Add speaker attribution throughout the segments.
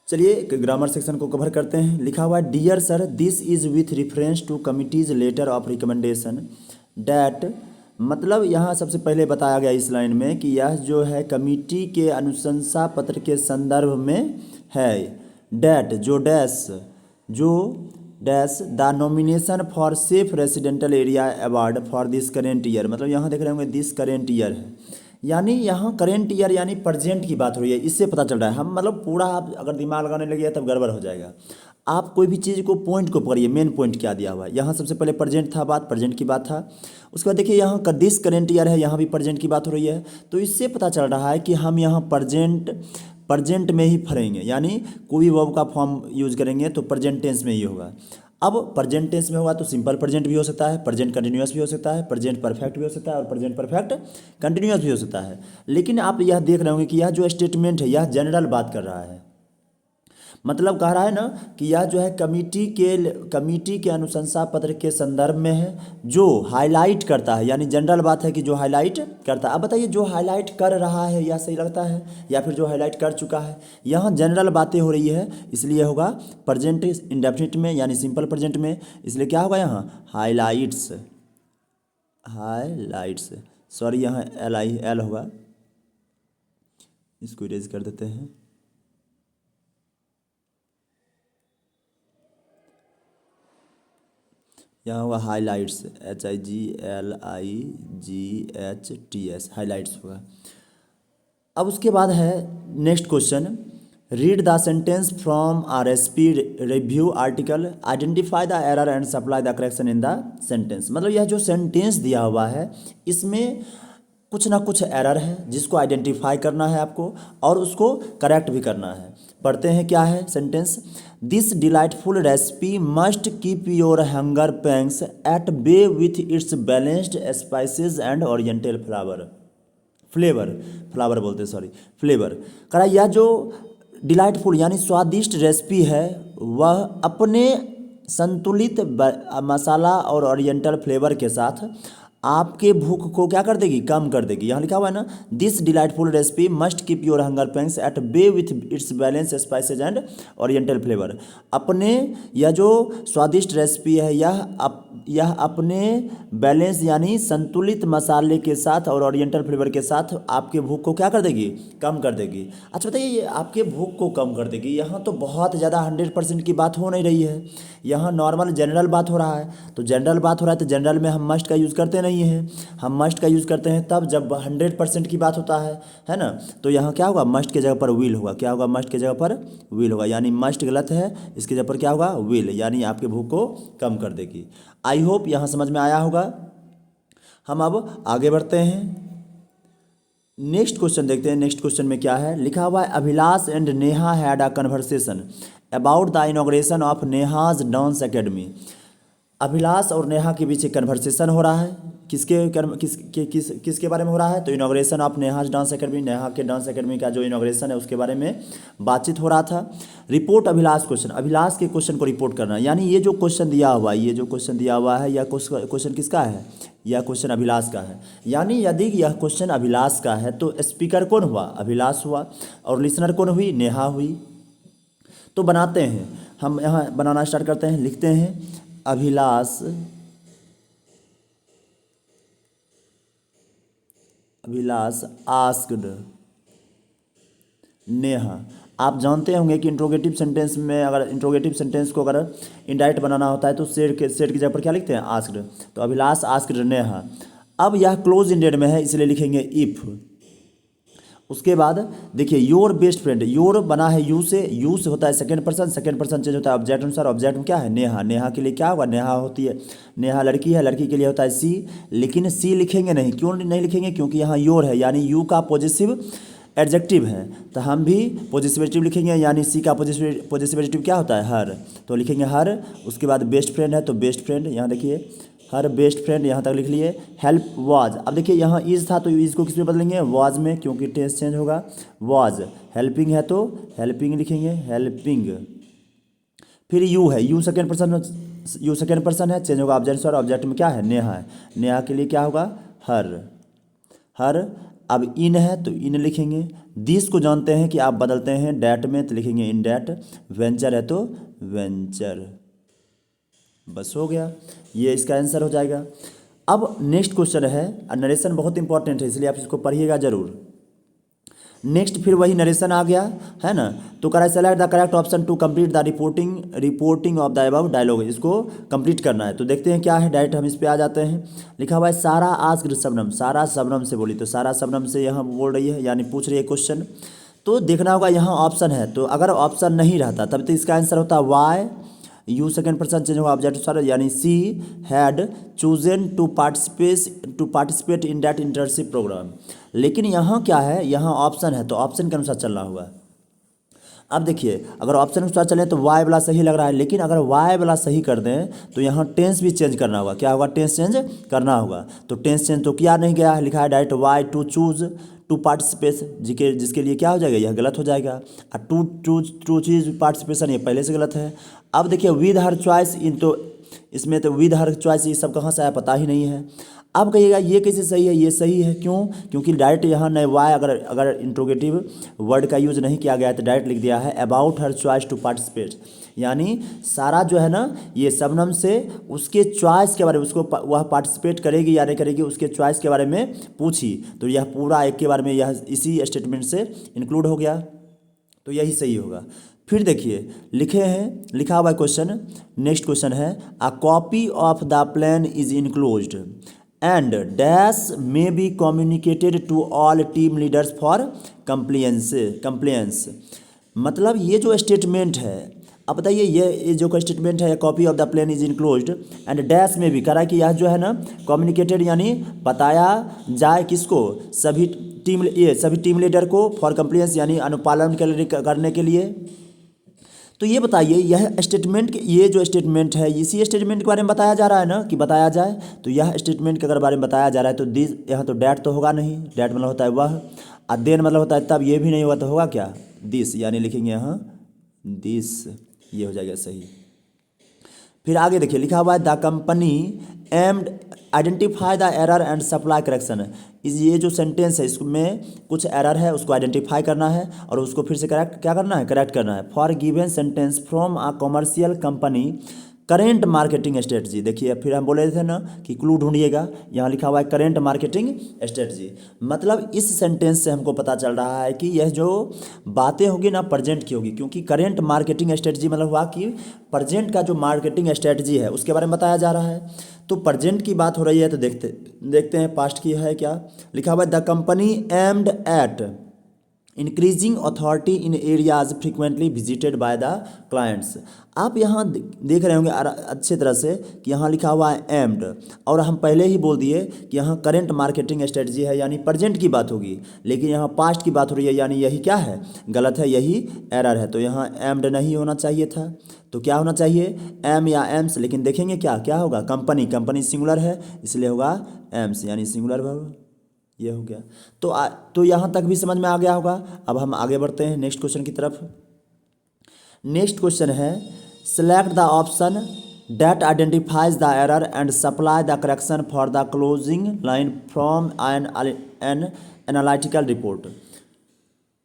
Speaker 1: चलिए grammar section को cover करते हैं। लिखा हुआ है dear sir, this is with reference to committee's letter of recommendation that. मतलब यहाँ सबसे पहले बताया गया इस लाइन में कि यह जो है कमिटी के अनुशंसा पत्र के संदर्भ में है। डैट जो dash the nomination for safe residential area award for this current year. मतलब यहाँ देख रहे होंगे दिस करेंट ईयर है, यानी यहाँ करेंट ईयर यानी प्रेजेंट की बात हो रही है। इससे पता चल रहा है हम मतलब पूरा आप अगर दिमाग लगाने लगे तब गड़बड़ हो जाएगा। आप कोई भी चीज़ को पॉइंट को पकड़िए, मेन पॉइंट क्या दिया हुआ है। यहाँ सबसे पहले प्रेजेंट था, बात प्रेजेंट की बात था। उसके बाद देखिए यहाँ दिस करेंट ईयर है, यहाँ भी प्रेजेंट की बात हो रही है। तो इससे पता चल रहा है कि हम यहाँ प्रेजेंट में ही फरेंगे, यानी कोई भी वर्ब का फॉर्म यूज करेंगे तो प्रेजेंट टेंस में ही होगा। अब प्रेजेंट टेंस में होगा तो सिंपल प्रेजेंट भी हो सकता है, प्रेजेंट कंटिन्यूअस भी हो सकता है, प्रेजेंट परफेक्ट भी हो सकता है और प्रेजेंट परफेक्ट कंटिन्यूअस भी हो सकता है। लेकिन आप यह देख रहे होंगे कि यह जो स्टेटमेंट है यह जनरल बात कर रहा है। मतलब कह रहा है ना कि यह जो है कमिटी के अनुशंसा पत्र के संदर्भ में है, जो हाईलाइट करता है, यानी जनरल बात है कि जो हाईलाइट करता है। अब बताइए जो हाईलाइट कर रहा है यह सही लगता है या फिर जो हाईलाइट कर चुका है। यहाँ जनरल बातें हो रही है, इसलिए होगा प्रेजेंट इंडेफिनिट में यानी सिंपल प्रेजेंट में। इसलिए क्या होगा यहाँ हाईलाइट्स, सॉरी यहाँ एल होगा, इसको इरेज कर देते हैं। यहाँ हुआ हाईलाइट्स, HIGLIGHTS, हाईलाइट्स होगा। अब उसके बाद है next question, read the sentence from RSP review article, identify the error and supply the correction in the sentence. मतलब यह जो सेंटेंस दिया हुआ है इसमें कुछ ना कुछ एरर है जिसको आइडेंटिफाई करना है आपको और उसको करेक्ट भी करना है। पढ़ते हैं क्या है sentence. This delightful recipe must keep your hunger pangs at bay with its balanced spices and oriental flavour. करा यह जो डिलाइटफुल यानी स्वादिष्ट रेसिपी है वह अपने संतुलित मसाला और ओरिएंटल फ्लेवर के साथ आपके भूख को क्या कर देगी, कम कर देगी। यहाँ लिखा हुआ है ना, this delightful recipe must keep your hunger pangs at bay with its balance spices and oriental flavour. अपने यह जो स्वादिष्ट रेसिपी है यह अपने बैलेंस यानी संतुलित मसाले के साथ और ओरिएंटल फ्लेवर के साथ आपके भूख को क्या कर देगी, कम कर देगी। अच्छा बताइए ये आपके भूख को कम कर देगी, यहाँ तो बहुत ज़्यादा 100% की बात हो नहीं रही है, यहाँ नॉर्मल जनरल बात हो रहा है। तो जनरल बात हो रहा है तो जनरल में हम मस्ट का यूज़ करते नहीं हैं, हम मस्ट का यूज़ करते हैं तब जब 100% की बात होता है ना। तो यहाँ क्या होगा, मस्ट के जगह पर विल होगा। क्या होगा, मस्ट के जगह पर विल होगा, यानी मस्ट गलत है, इसके जगह पर क्या होगा, विल, यानी आपके भूख को कम कर देगी। आई होप यहाँ समझ में आया होगा। हम अब आगे बढ़ते हैं, नेक्स्ट क्वेश्चन देखते हैं। नेक्स्ट क्वेश्चन में क्या है, लिखा हुआ है Abhilash and Neha had a conversation about the inauguration of Neha's dance academy. Abhilash और नेहा के बीच एक कन्वर्सेशन हो रहा है, किसके बारे में हो रहा है, तो inauguration of Neha's dance academy, Neha के डांस एकेडमी का जो इनॉग्रेशन है उसके बारे में बातचीत हो रहा था। रिपोर्ट अभिलाष क्वेश्चन, अभिलाष के क्वेश्चन को रिपोर्ट करना, यानी ये जो क्वेश्चन दिया हुआ है यह क्वेश्चन किसका है, यह क्वेश्चन अभिलाष का है। यानी यदि यह क्वेश्चन अभिलाष का है तो स्पीकर कौन हुआ, अभिलाष हुआ, और लिसनर कौन हुई, नेहा हुई। तो बनाते हैं, हम यहाँ बनाना स्टार्ट करते हैं। लिखते हैं अभिलाष आस्क्ड नेहा। आप जानते होंगे कि इंट्रोगेटिव सेंटेंस में अगर इंट्रोगेटिव सेंटेंस को अगर इनडायरेक्ट बनाना होता है तो सेट की जगह पर क्या लिखते हैं, आस्क्ड। तो अभिलाष आस्क्ड नेहा। अब यह क्लोज इंडेड में है इसलिए लिखेंगे इफ। उसके बाद देखिए योर बेस्ट फ्रेंड, योर बना है यू से होता है सेकंड पर्सन चेंज होता है ऑब्जेक्ट अनुसार। ऑब्जेक्ट में क्या है, नेहा के लिए क्या होगा, नेहा होती है, नेहा लड़की है, लड़की के लिए होता है सी। लेकिन सी लिखेंगे नहीं, क्यों नहीं लिखेंगे, क्योंकि यहाँ योर है यानी यू का पॉजिटिव एडजेक्टिव है, तो हम भी पॉजिटिव एडजेक्टिव लिखेंगे, यानी सी का पॉजिटिव एडजेक्टिव क्या होता है, हर, तो लिखेंगे हर। उसके बाद बेस्ट फ्रेंड है तो बेस्ट फ्रेंड, यहाँ देखिए हर बेस्ट फ्रेंड, यहाँ तक लिख लिए। हेल्प वाज, अब देखिए यहाँ इज था तो इज को किस में बदलेंगे, वाज में, क्योंकि टेंस चेंज होगा। वाज हेल्पिंग है तो हेल्पिंग लिखेंगे, हेल्पिंग। फिर यू है, यू सेकेंड पर्सन है, चेंज होगा ऑब्जेक्ट और ऑब्जेक्ट में क्या है, नेहा है, नेहा के लिए क्या होगा, हर अब इन है तो इन लिखेंगे, दिस को जानते हैं कि आप बदलते हैं डैट में तो लिखेंगे इन डैट, वेंचर है तो वेंचर। बस हो गया, ये इसका आंसर हो जाएगा। अब नेक्स्ट क्वेश्चन है, नरेशन बहुत इंपॉर्टेंट है इसलिए आप इसको पढ़िएगा जरूर। नेक्स्ट फिर वही नरेशन आ गया है ना, तो करा select the correct option to complete the reporting of the above dialogue, इसको कंप्लीट करना है। तो देखते हैं क्या है, डायरेक्ट हम इस पे आ जाते हैं। लिखा हुआ है सारा आस्क्ड शबनम, सारा शबनम से बोली, तो सारा शबनम से यहाँ बोल रही है यानी पूछ रही है क्वेश्चन। तो देखना होगा यहाँ ऑप्शन है, तो अगर ऑप्शन नहीं रहता तब तो इसका आंसर होता why, you second person change होगा ऑब्जेक्ट सर, यानी she had chosen to participate in that internship programme. लेकिन यहाँ क्या है, यहाँ ऑप्शन है तो ऑप्शन के अनुसार चलना हुआ। अब देखिए अगर ऑप्शन के अनुसार चलें तो वाई वाला सही लग रहा है, लेकिन अगर वाई वाला सही कर दें तो यहाँ टेंस भी चेंज करना होगा। क्या होगा, टेंस चेंज करना होगा। तो टेंस चेंज तो किया नहीं गया है, लिखा है direct why to choose to participate, जिसके लिए क्या हो जाएगा, यह गलत हो जाएगा। और टू चीज पार्टिसिपेशन ये पहले से गलत है। अब देखिए विद हर चॉइस इन, तो इसमें तो विद हर चॉइस ये सब कहाँ से आया पता ही नहीं है। अब कहिएगा ये कैसे सही है, ये सही है क्यों, क्योंकि डायरेक्ट यहाँ नए वाई अगर इंट्रोगेटिव वर्ड का यूज़ नहीं किया गया है तो डायरेक्ट लिख दिया है about her choice to participate, यानी सारा जो है ना ये शबनम से उसके चॉइस के बारे में, उसको वह पार्टिसिपेट करेगी या नहीं करेगी उसके चॉइस के बारे में पूछी, तो यह पूरा एक के बारे में यह इसी स्टेटमेंट से इंक्लूड हो गया, तो यही सही होगा। फिर देखिए लिखा हुआ क्वेश्चन, नेक्स्ट क्वेश्चन है a copy of the plan is enclosed and dash may be communicated to all team leaders for compliance. मतलब ये जो स्टेटमेंट है, अब बताइए ये जो स्टेटमेंट है copy of the plan is enclosed and dash में भी करा कि यह जो है ना कम्युनिकेटेड यानी बताया जाए किसको, सभी टीम लीडर को फॉर कंप्लेंस यानी अनुपालन करने के लिए। तो ये बताइए यह स्टेटमेंट, ये जो स्टेटमेंट है इसी स्टेटमेंट के बारे में बताया जा रहा है ना कि बताया जाए, तो यह स्टेटमेंट के अगर बारे में बताया जा रहा है तो दिस, यहाँ तो डैट तो होगा नहीं, डैट मतलब होता है वह, और देन मतलब होता है तब, ये भी नहीं हुआ तो होगा क्या दिस, यानी लिखेंगे यहाँ दिस, ये हो जाएगा सही। फिर आगे देखिए लिखा हुआ है the company aimed identify the error and supply correction. ये जो सेंटेंस है इसमें कुछ एरर है उसको आइडेंटिफाई करना है और उसको फिर से करेक्ट करना है। For given sentence from a commercial company current marketing strategy, देखिए फिर हम बोले थे ना कि क्लू ढूंढिएगा, यहाँ लिखा हुआ है करेंट मार्केटिंग स्ट्रेटजी, मतलब इस सेंटेंस से हमको पता चल रहा है कि यह जो बातें होगी ना प्रेजेंट की होगी, क्योंकि करेंट मार्केटिंग स्ट्रेटजी मतलब हुआ कि प्रेजेंट का जो मार्केटिंग स्ट्रेटजी है उसके बारे में बताया जा रहा है। तो प्रेजेंट की बात हो रही है तो देखते हैं पास्ट की है क्या। लिखा हुआ है the company aimed at increasing authority in areas frequently visited by the clients. आप यहाँ देख रहे होंगे अच्छे तरह से कि यहाँ लिखा हुआ है एम्ड, और हम पहले ही बोल दिए कि यहाँ करेंट मार्केटिंग स्ट्रेटजी है यानी प्रेजेंट की बात होगी, लेकिन यहाँ पास्ट की बात हो रही है यानी यही क्या है, गलत है, यही एरर है। तो यहाँ एम्ड नहीं होना चाहिए था, तो क्या होना चाहिए एम या एम्स, लेकिन देखेंगे क्या होगा, कंपनी सिंगुलर है इसलिए होगा एम्स यानी सिंगुलर वर्ब, ये हो गया। तो यहाँ तक भी समझ में आ गया होगा। अब हम आगे बढ़ते हैं नेक्स्ट क्वेश्चन की तरफ। नेक्स्ट क्वेश्चन है select the option that identifies the error and supply the correction for the closing line from an analytical report.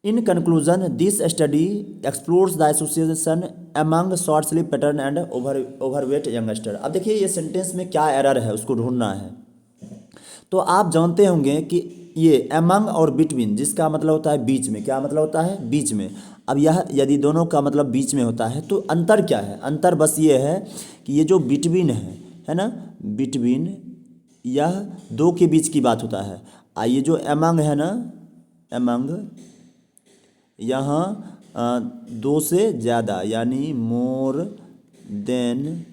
Speaker 1: In conclusion this study explores the association among short sleep pattern and overweight youngster. अब देखिए ये sentence में क्या error है उसको ढूंढना है। तो आप जानते होंगे कि ये अमंग और बिटवीन जिसका मतलब होता है बीच में, क्या मतलब होता है बीच में। अब यह यदि दोनों का मतलब बीच में होता है तो अंतर क्या है, अंतर बस ये है कि ये जो बिटवीन है ना, बिटवीन यह दो के बीच की बात होता है, ये जो अमंग है ना, अमंग यहाँ दो से ज़्यादा यानी मोर देन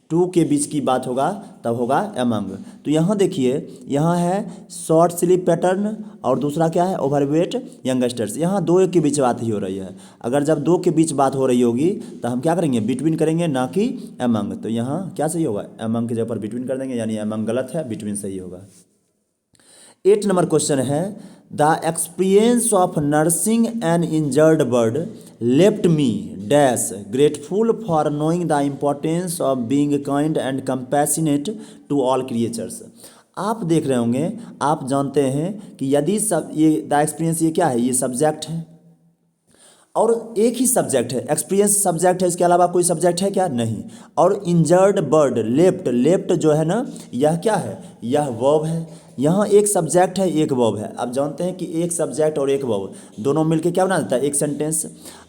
Speaker 1: टू के बीच की बात होगा तब होगा अमंग। तो यहाँ देखिए यहाँ है शॉर्ट स्लीप पैटर्न और दूसरा क्या है ओवरवेट यंगस्टर्स, यहाँ दो के बीच बात ही हो रही है। अगर जब दो के बीच बात हो रही होगी तो हम क्या करेंगे, बिटवीन करेंगे ना कि अमंग। तो यहाँ क्या सही होगा, अमंग के जगह पर बिटवीन कर देंगे यानी अमंग गलत है, बिटवीन सही होगा। 8 नंबर क्वेश्चन है the experience of nursing an injured bird left me dash grateful for knowing the importance of being kind and compassionate to all creatures. आप देख रहे होंगे, आप जानते हैं कि यदि सब ये द एक्सपीरियंस ये क्या है, ये सब्जेक्ट है और एक ही सब्जेक्ट है, एक्सपीरियंस सब्जेक्ट है, इसके अलावा कोई सब्जेक्ट है क्या, नहीं। और इंजर्ड बर्ड, लेफ्ट, लेफ्ट जो है ना, यह क्या है, यह वर्ब है। यहाँ एक सब्जेक्ट है, एक वर्ब है। आप जानते हैं कि एक सब्जेक्ट और एक वर्ब दोनों मिलके क्या बना देता है, एक सेंटेंस।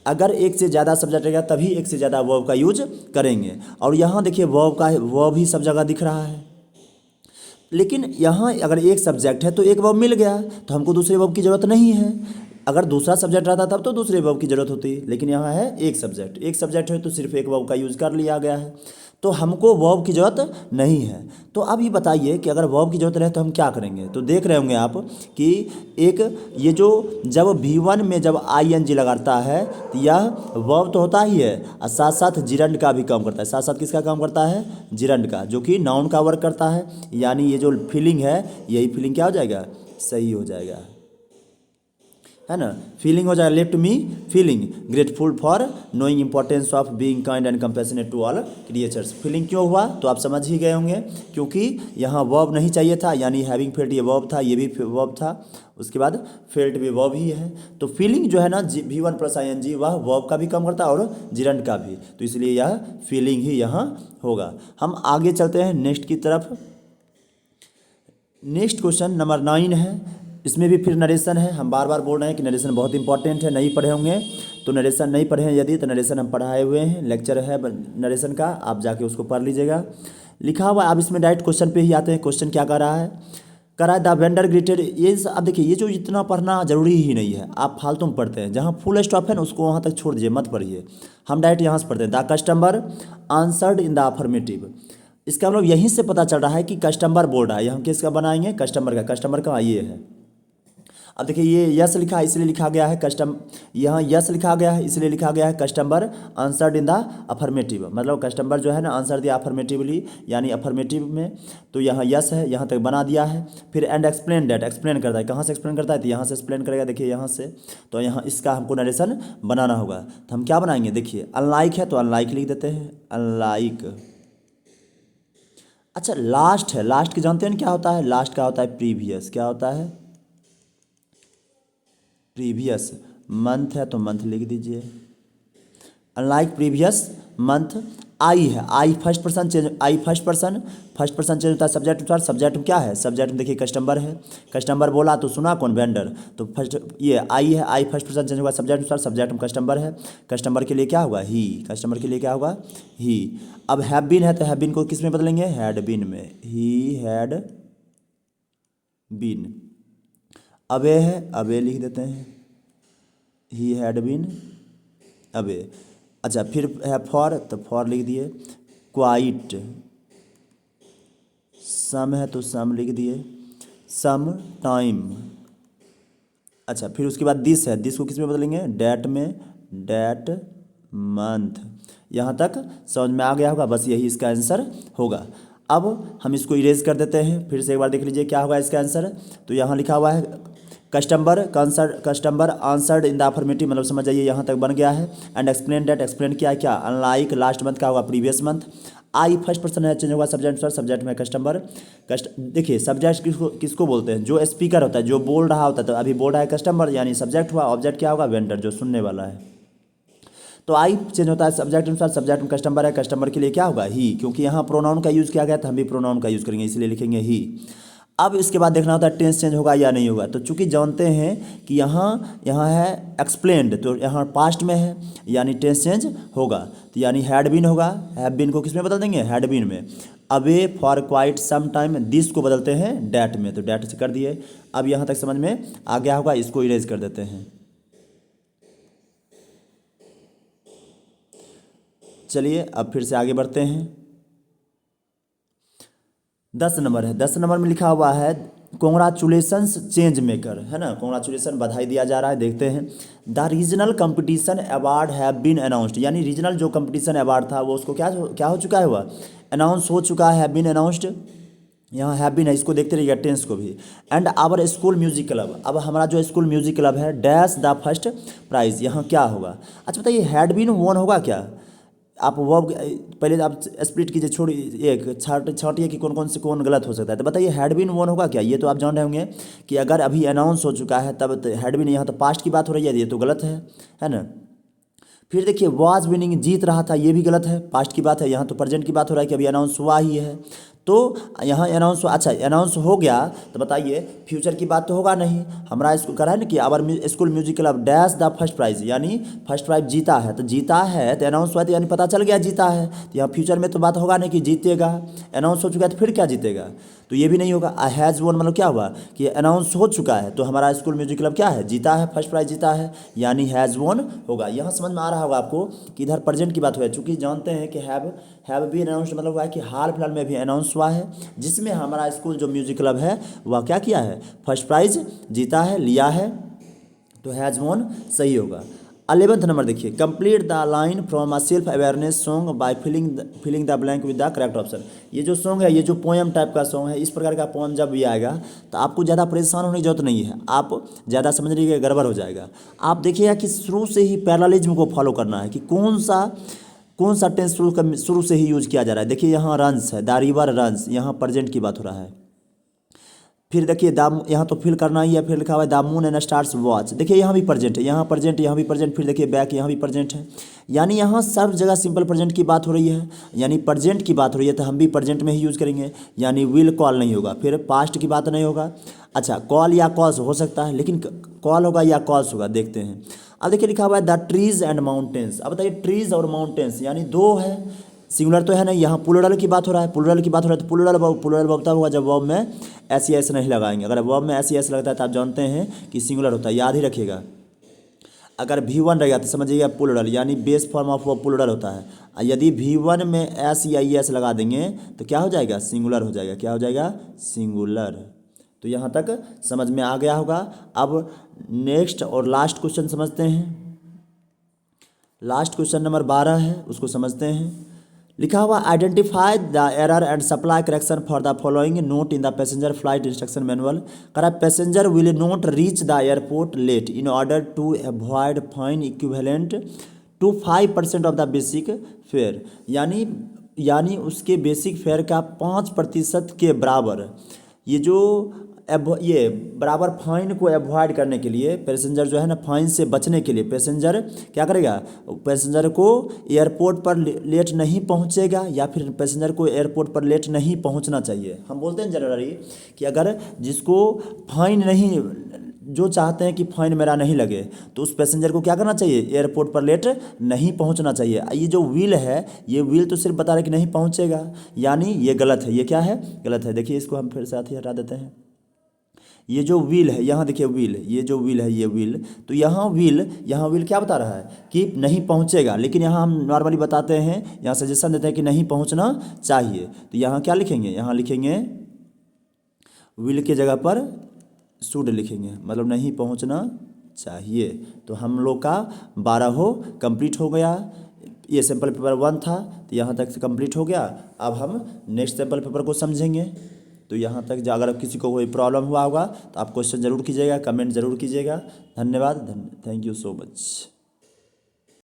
Speaker 1: अगर एक से ज़्यादा सब्जेक्ट रहेगा तभी एक से ज़्यादा वर्ब का यूज करेंगे। और यहाँ देखिए वर्ब ही सब जगह दिख रहा है। लेकिन यहाँ अगर एक सब्जेक्ट है तो एक वर्ब मिल गया, तो हमको दूसरे वर्ब की ज़रूरत नहीं है। अगर दूसरा सब्जेक्ट रहता तब तो दूसरे वर्ब की ज़रूरत होती, लेकिन यहाँ है एक सब्जेक्ट, एक सब्जेक्ट है तो सिर्फ एक वर्ब का यूज़ कर लिया गया है, तो हमको वर्ब की ज़रूरत नहीं है। तो अब ये बताइए कि अगर वर्ब की ज़रूरत रहे तो हम क्या करेंगे। तो देख रहे होंगे आप कि एक ये जो जब V1 में जब ING लगाता है तो यह वर्ब तो होता ही है और साथ साथ जिरंड का भी काम करता है। साथ साथ किसका काम करता है, जिरंड का, जो कि नाउन का वर्क करता है। यानी ये जो फीलिंग है, यही फीलिंग क्या हो जाएगा, सही हो जाएगा, है ना। फीलिंग हो जाएगा, left me feeling grateful for knowing importance of being kind and compassionate to all creatures. Feeling क्यों हुआ तो आप समझ ही गए होंगे, क्योंकि यहाँ वर्ब नहीं चाहिए था, यानी हैविंग फेल्ट ये वर्ब था, ये भी वर्ब था, उसके बाद फेल्ट भी वर्ब ही है। तो फीलिंग जो है ना V1 + ING वह वर्ब का भी काम करता है और जिरंड का भी, तो इसलिए यह फीलिंग ही यहाँ होगा। हम आगे चलते हैं नेक्स्ट की तरफ। नेक्स्ट क्वेश्चन नंबर 9 है। इसमें भी फिर नरेशन है। हम बार बार बोल रहे हैं कि नरेशन बहुत इंपॉर्टेंट है, नहीं पढ़े होंगे तो नरेशन नहीं पढ़े हैं यदि, तो नरेशन हम पढ़ाए हुए हैं, लेक्चर है नरेशन का, आप जाके उसको पढ़ लीजिएगा। लिखा हुआ, अब इसमें डायरेक्ट क्वेश्चन पे ही आते हैं। क्वेश्चन क्या कर रहा है द वेंडर ग्रीटेड। ये अब देखिए, ये जो इतना पढ़ना जरूरी ही नहीं है, आप फालतू में पढ़ते हैं। जहाँ फुल स्टॉप है ना उसको वहाँ तक छोड़ दीजिए, मत पढ़िए। हम डायरेक्ट यहाँ से पढ़ते हैं। The customer answered in the affirmative. इसका मतलब यहीं से पता चल रहा है कि कस्टमर बोल रहा है। हम किसका बनाएंगे, कस्टमर का। कस्टमर का ये है, अब देखिए ये यस लिखा है इसलिए लिखा गया है यहाँ यस लिखा गया है इसलिए लिखा गया है customer answered in the affirmative. मतलब कस्टमर जो है ना आंसर दिया अफर्मेटिवली, यानी अफर्मेटिव में, तो यहाँ यस है, यहाँ तक बना दिया है। फिर एंड एक्सप्लेन डेट, एक्सप्लेन करता है, कहाँ से एक्सप्लेन करता है, तो यहाँ से एक्सप्लेन करेगा। देखिए यहाँ से, तो यहाँ इसका हमको नरेशन बनाना होगा, तो हम क्या बनाएंगे, देखिए अनलाइक है तो अनलाइक लिख देते हैं, अनलाइक। अच्छा लास्ट है, लास्ट के जानते हैं क्या होता है, लास्ट का होता है प्रीवियस। क्या होता है, प्रीवियस। मंथ है तो मंथ लिख दीजिए, अनलाइक प्रीवियस मंथ। आई है, I first person change, I first person change होता है सब्जेक्ट अनुसार। सब्जेक्ट में क्या है, सब्जेक्ट में देखिए कस्टमर है, कस्टमर बोला तो सुना कौन, वेंडर, तो फर्स्ट ये आई है, आई फर्स्ट पर्सन चेंज होगा सब्जेक्ट अनुसार। सब्जेक्ट में कस्टमर है, कस्टमर के लिए क्या होगा, ही, कस्टमर के लिए क्या होगा, ही। अब हैव बीन है तो हैव बीन को किस में बदलेंगे, हैड बीन में, ही हैड बीन। अवे है, अवे लिख देते हैं, ही हैड बीन अवे। अच्छा फिर है फॉर, तो फॉर लिख दिए, क्वाइट। सम है तो सम लिख दिए, सम टाइम। अच्छा फिर उसके बाद दिस है, दिस को किस में बदलेंगे, डैट में, डैट मंथ। यहाँ तक समझ में आ गया होगा, बस यही इसका आंसर होगा। अब हम इसको इरेज कर देते हैं, फिर से एक बार देख लीजिए क्या होगा इसका आंसर। तो यहाँ लिखा हुआ है customer answered in the affirmative, मतलब समझ जाइए यहाँ तक बन गया है। एंड एक्सप्लेन डेट, एक्सप्लेन किया है क्या, अनलाइक लास्ट मंथ का होगा प्रीवियस मंथ। आई फर्स्ट पर्सन है चेंज होगा सब्जेक्ट सर, सब्जेक्ट में कस्टमर। देखिए सब्जेक्ट किसको बोलते हैं, जो स्पीकर होता है, जो बोल रहा होता है, तो अभी बोल रहा है कस्टमर, यानी सब्जेक्ट हुआ। ऑब्जेक्ट क्या होगा, वेंडर, जो सुनने वाला है। तो आई चेंज होता है सब्जेक्ट अनुसार, सब्जेक्ट में कस्टमर है, कस्टमर के लिए क्या होगा, ही, क्योंकि यहाँ प्रोनाउन का यूज़ किया गया तो हम भी प्रोनाउन का यूज़ करेंगे, इसलिए लिखेंगे ही। अब इसके बाद देखना होता है टेंस चेंज होगा या नहीं होगा। तो चूंकि जानते हैं कि यहाँ है एक्सप्लेन्ड, तो यहाँ पास्ट में है, यानी टेंस चेंज होगा, तो यानी हैड बीन होगा। हैव बीन को किस में बदल देंगे, हैड बीन में। Away for quite some time, this को बदलते हैं डैट में, तो डैट से कर दिए। अब यहाँ तक समझ में आ गया होगा, इसको इरेज कर देते हैं। चलिए अब फिर से आगे बढ़ते हैं। 10 नंबर है, 10 नंबर में लिखा हुआ है कॉन्ग्रेचुलेसन्स चेंज मेकर, है ना, कॉन्ग्रेचुलेसन, बधाई दिया जा रहा है। देखते हैं, the regional competition award have been announced, यानी रीजनल जो कंपटीशन अवार्ड था वो उसको क्या हो चुका है, हुआ अनाउंस हो चुका है, हैव बीन अनाउंस्ड। यहाँ हैव बीन है, इसको देखते रहिएगा टेंस को भी। And our school music club, अब हमारा जो स्कूल म्यूजिक क्लब है डैश द फर्स्ट प्राइज, यहाँ क्या होगा। अच्छा बताइए हैड बीन वोन होगा क्या, आप वर्ब पहले आप स्प्लिट कीजिए, छोड़िए एक छांटिए कि कौन गलत हो सकता है। तो बताइए हैड बीन वोन होगा क्या? ये तो आप जान रहे होंगे कि अगर अभी अनाउंस हो चुका है तब तो हैड बीन, यहाँ तो पास्ट की बात हो रही है, ये तो गलत है ना। फिर देखिए वाज विनिंग, जीत रहा था, ये भी गलत है, पास्ट की बात है। यहाँ तो प्रेजेंट की बात हो रहा है कि अभी अनाउंस हुआ ही है। तो यहाँ अनाउंस, अच्छा अनाउंस हो गया तो बताइए फ्यूचर की बात तो होगा नहीं। हमारा स्कूल करा है ना कि our school music club dash the first prize, यानी फर्स्ट प्राइज जीता है। तो जीता है तो अनाउंस हुआ, तो यानी पता चल गया जीता है। तो यहाँ फ्यूचर में तो बात होगा नहीं कि जीतेगा, अनाउंस हो चुका है तो फिर क्या जीतेगा, तो ये भी नहीं होगा। हैज़ वोन मतलब क्या हुआ कि अनाउंस हो चुका है, तो हमारा स्कूल म्यूजिक क्लब क्या है, जीता है, फर्स्ट प्राइज जीता है, यानी हैज़ वोन होगा। यहाँ समझ में आ रहा होगा आपको कि इधर प्रेजेंट की बात हुई है, चूँकि जानते हैं कि हैव भी अनाउंस्ड मतलब हुआ है कि हाल फिलहाल में भी अनाउंस हुआ है, जिसमें हमारा स्कूल जो म्यूजिक क्लब है वह क्या किया है, फर्स्ट प्राइज जीता है, लिया है, तो हैज़ वोन सही होगा। 11th नंबर देखिए, complete the line from a self awareness song by filling the blank with the correct option. ये जो सॉन्ग है, ये जो पोएम टाइप का सॉन्ग है, इस प्रकार का पोएम जब भी आएगा तो आपको ज़्यादा परेशान होने की जरूरत नहीं है, आप ज़्यादा समझ लीजिए गड़बड़ हो जाएगा। आप देखिएगा कि शुरू से ही पैरेललिज्म को फॉलो करना है कि कौन सा टेंस शुरू से ही यूज किया जा रहा है। देखिए यहाँ रन्स है, द रिवर रन्स, यहाँ प्रेजेंट की बात हो रहा है। फिर देखिए दाम, यहाँ तो फिल करना ही है, फिर लिखा हुआ है the moon and stars watch, देखिए यहाँ भी प्रेजेंट है, यहाँ प्रेजेंट, यहाँ भी प्रेजेंट, फिर देखिए बैक, यहाँ भी प्रेजेंट है, यानी यहाँ सब जगह सिंपल प्रेजेंट की बात हो रही है, यानी प्रेजेंट की बात हो रही है तो हम भी प्रेजेंट में ही यूज़ करेंगे, यानी विल कॉल नहीं होगा, फिर पास्ट की बात नहीं होगा। अच्छा कॉल या कॉल्स हो सकता है, लेकिन कॉल होगा या कॉल्स होगा, देखते हैं। अब देखिए लिखा हुआ है द ट्रीज एंड माउंटेन्स। अब बताइए ट्रीज और माउंटेन्स यानी दो है, सिंगुलर तो है नहीं, यहाँ प्लूरल की बात हो रहा है, प्लूरल की बात हो रहा है, तो प्लूरल वर्ब तब होगा जब वर्ब में एस एस नहीं लगाएंगे। अगर वर्ब में एस लगता है तो आप जानते हैं कि सिंगुलर होता है, याद ही रखिएगा। अगर V1 रहेगा तो समझिएगा प्लूरल, यानी base form of verb plural होता है। यदि V1 में एस या एस लगा देंगे तो क्या हो जाएगा, सिंगुलर हो जाएगा। क्या हो जाएगा, सिंगुलर। तो यहाँ तक समझ में आ गया होगा। अब नेक्स्ट और लास्ट क्वेश्चन समझते हैं। लास्ट क्वेश्चन नंबर 12 है, उसको समझते हैं। लिखा हुआ identify the error and supply correction for the following note in the passenger flight instruction manual. करा passenger will not reach the airport late in order to avoid fine equivalent to 5% of the basic fare, यानी उसके basic fair का 5% के बराबर ये बराबर fine को avoid करने के लिए पैसेंजर जो है ना, फाइन से बचने के लिए पैसेंजर क्या करेगा, पैसेंजर को एयरपोर्ट पर लेट नहीं पहुंचेगा, या फिर पैसेंजर को एयरपोर्ट पर लेट नहीं पहुंचना चाहिए। हम बोलते हैं जनरली कि अगर जिसको फाइन नहीं, जो चाहते हैं कि फाइन मेरा नहीं लगे, तो उस पैसेंजर को क्या करना चाहिए, एयरपोर्ट पर लेट नहीं पहुंचना चाहिए। ये जो विल है, ये विल तो सिर्फ बता रहे कि नहीं पहुंचेगा, यानी ये गलत है। ये क्या है, गलत है। देखिए इसको हम फिर साथ ही हटा देते हैं। ये जो व्हील है, यहाँ देखिए व्हील, ये जो व्हील है ये व्हील, तो यहाँ व्हील क्या बता रहा है कि नहीं पहुँचेगा, लेकिन यहाँ हम नॉर्मली बताते हैं, यहाँ सजेशन देते हैं कि नहीं पहुँचना चाहिए। तो यहाँ क्या लिखेंगे, यहाँ लिखेंगे व्हील के जगह पर शुड लिखेंगे, मतलब नहीं पहुँचना चाहिए। तो हम लोग का 12 कंप्लीट हो गया। ये सैम्पल पेपर 1 था, तो यहाँ तक से कंप्लीट हो गया। अब हम नेक्स्ट सैम्पल पेपर को समझेंगे। तो यहाँ तक अगर किसी को कोई प्रॉब्लम हुआ होगा तो आप क्वेश्चन ज़रूर कीजिएगा, कमेंट ज़रूर कीजिएगा। धन्यवाद, थैंक यू सो मच।